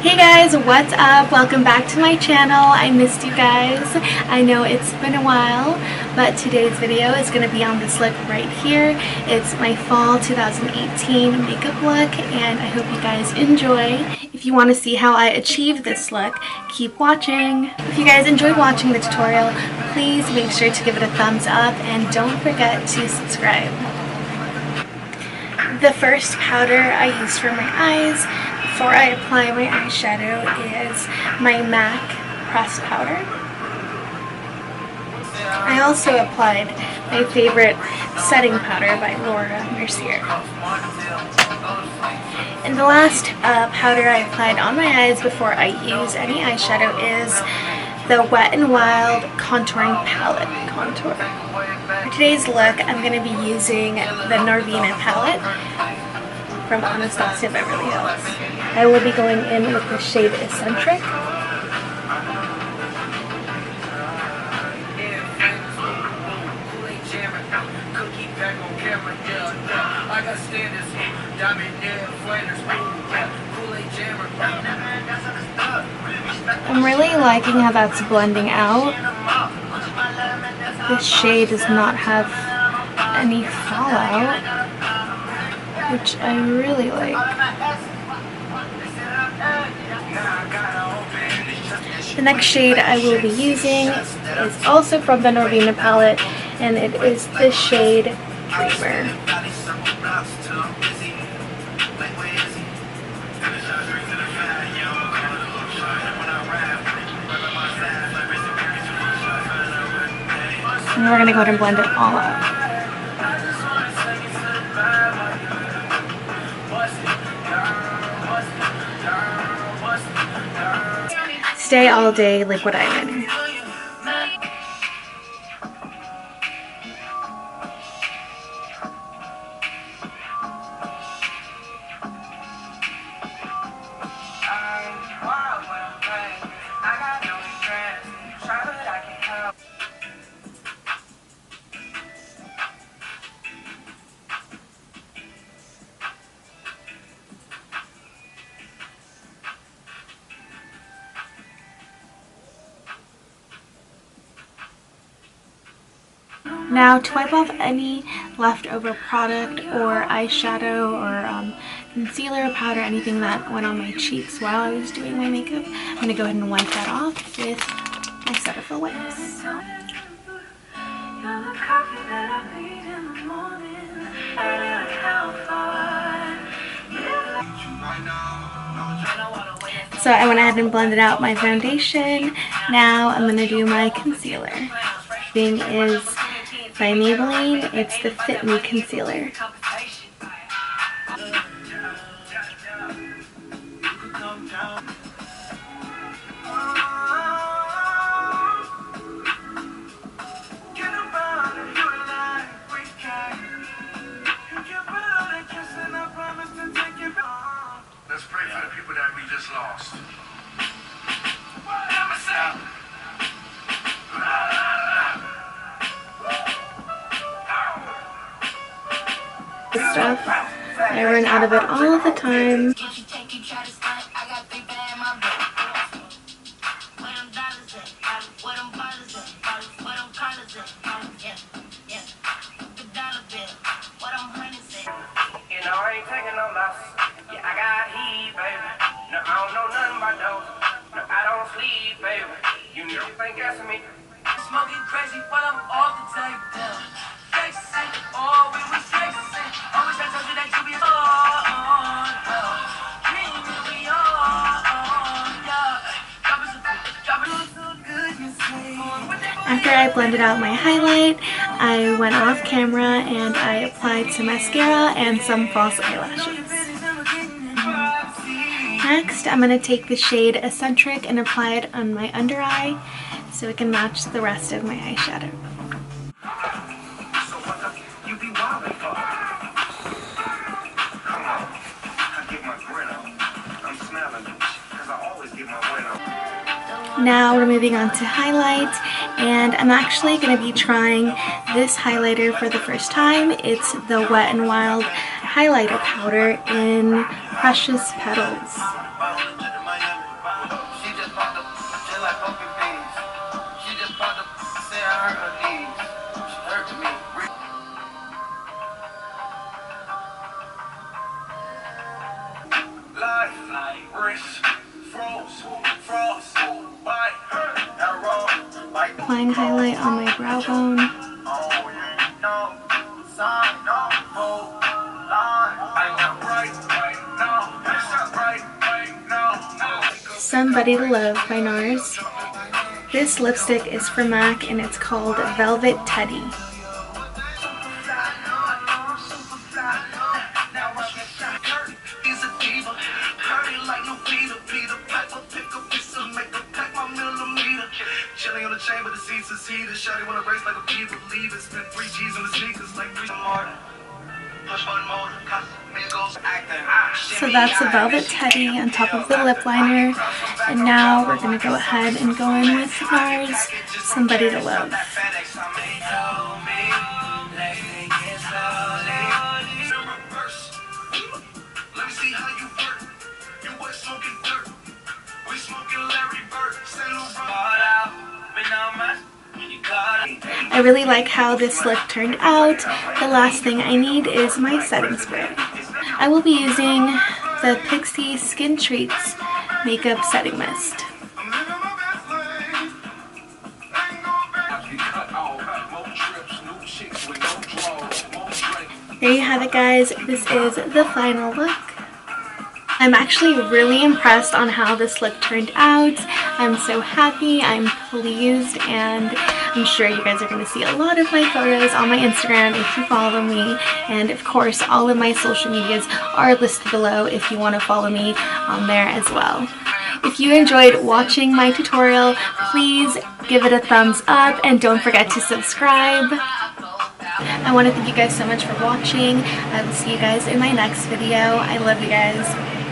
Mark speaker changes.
Speaker 1: Hey guys, what's up? Welcome back to my channel. I missed you guys. I know it's been a while, but today's video is going to be on this look right here. It's my fall 2018 makeup look, and I hope you guys enjoy. If you want to see how I achieve this look, keep watching. If you guys enjoyed watching the tutorial, please make sure to give it a thumbs up and don't forget to subscribe. The first powder I use for my eyes before I apply my eyeshadow is my MAC pressed powder. I also applied my favorite setting powder by Mercier. And the last powder I applied on my eyes before I use any eyeshadow is the Wet n Wild Contouring Palette Contour. For today's look, I'm going to be using the Norvina palette from Anastasia, Beverly Hills. I will be going in with the shade Eccentric. I'm really liking how that's blending out. This shade does not have any fallout, which I really like. The next shade I will be using is also from the Norvina palette, and it is the shade Dreamer. And we're going to go ahead and blend it all out. Stay All Day Liquid Eyeliner. Now, to wipe off any leftover product or eyeshadow or concealer, powder, anything that went on my cheeks while I was doing my makeup, I'm going to go ahead and wipe that off with my Cetaphil wipes. So I went ahead and blended out my foundation. Now I'm going to do my concealer. Thing is by Maybelline, it's the Fit Me Concealer.
Speaker 2: Let's pray for the people that we just lost.
Speaker 1: Stuff. I run out of it all the time.
Speaker 2: Smoking crazy, but I'm off the table.
Speaker 1: After I blended out my highlight, I went off camera and I applied some mascara and some false eyelashes. Next, I'm going to take the shade Eccentric and apply it on my under eye so it can match the rest of my eyeshadow. Now we're moving on to highlight, and I'm actually going to be trying this highlighter for the first time. It's the Wet n Wild highlighter powder in Precious Petals. Applying highlight on my brow bone. Somebody to Love by Nars. This lipstick is from MAC and it's called Velvet Teddy. So that's a Velvet Teddy on top of the lip liner, and now we're going to go ahead and go in with Nars, Somebody to Love. I really like how this look turned out. The last thing I need is my setting spray. I will be using the Pixie Skin Treats Makeup Setting Mist. There you have it, guys. This is the final look. I'm actually really impressed on how this look turned out. I'm so happy, I'm pleased, and I'm sure you guys are going to see a lot of my photos on my Instagram if you follow me. And of course, all of my social medias are listed below if you want to follow me on there as well. If you enjoyed watching my tutorial, please give it a thumbs up and don't forget to subscribe. I want to thank you guys so much for watching. I will see you guys in my next video. I love you guys.